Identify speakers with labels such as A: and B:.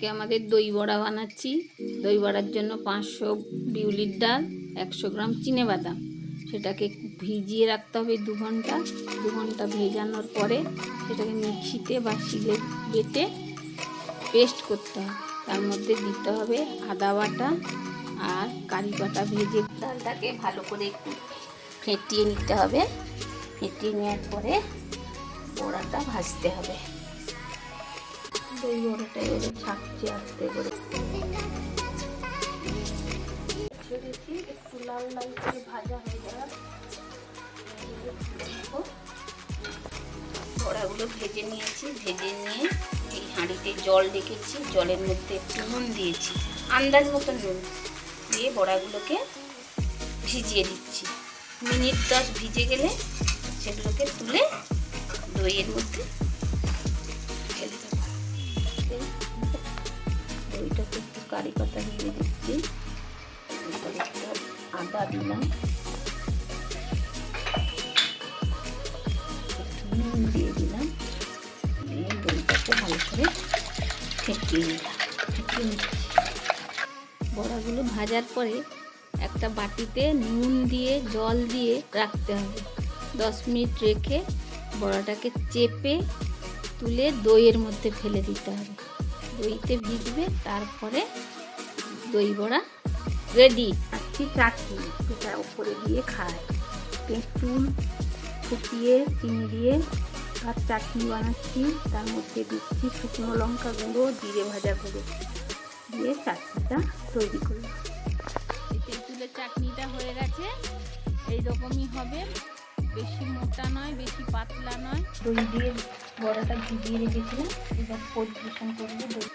A: আজকে আমাদের দই বড়া বানাচ্ছি। দই বড়ার জন্য 500 বিউলির ডাল, 100 গ্রাম চিনেবাদাম, সেটাকে ভিজিয়ে রাখতে হবে 2 ঘন্টা। 2 ঘন্টা ভেজানোর পরে সেটাকে মিক্সিতে বা শিলে বেটে পেস্ট করতে হবে। তার মধ্যে দিতে হবে আদা বাটা আর কারি বাটা। ভেজে ডালটাকে ভালো করে একটু ফেটিয়ে নিতে হবে। ফেটিয়ে নেওয়ার পরে বড়াটা ভাজতে হবে। দই বড়াটা এবারে ছাড়ছি আস্তে করে। ছেড়েছি, একটু লাল লাল করে ভাজা হয়ে যাওয়ার বড়াগুলো ভেজে নিয়েছি। ভেজে নিয়ে এই হাঁড়িতে জল রেখেছি, জলের মধ্যে একটু নুন দিয়েছি, আন্দাজ মতো নুন দিয়ে বড়াগুলোকে ভিজিয়ে দিচ্ছি। মিনিট 10 ভিজে গেলে সেগুলোকে তুলে দইয়ের মধ্যে ফেলে দেবো। দইটাকে একটু কারি পাতা দিয়ে দিচ্ছি, আদা দিলাম, নুন দিয়ে দিলাম, দিয়ে দইটাকে ভালো করে ফেটিয়ে নিলাম। বড়াগুলো ভাজার পরে একটা বাটিতে নুন দিয়ে জল দিয়ে রাখতে হবে। 10 মিনিট রেখে বড়াটাকে চেপে তুলে দইয়ের মধ্যে ফেলে দিতে হবে। দইতে ভিজবে, তারপরে দই বড়া রেডি। আজকে চাটনি, সেটা উপরে দিয়ে খায়। তেঁতুল ফুটিয়ে চিনি দিয়ে আর চাটনি বানাচ্ছি। তার মধ্যে দিচ্ছি শুকনো লঙ্কা গুঁড়ো, জিরে ভাজা গুঁড়ো দিয়ে চাটনিটা তৈরি করি। তেঁতুলের চাটনিটা হয়ে গেছে, এইরকমই হবে, বেশি মোটা নয় বেশি পাতলা নয়। দই দিয়ে বড়াটা ভিজিয়ে রেখেছিলাম, এবার পরিবেশন করবো। দই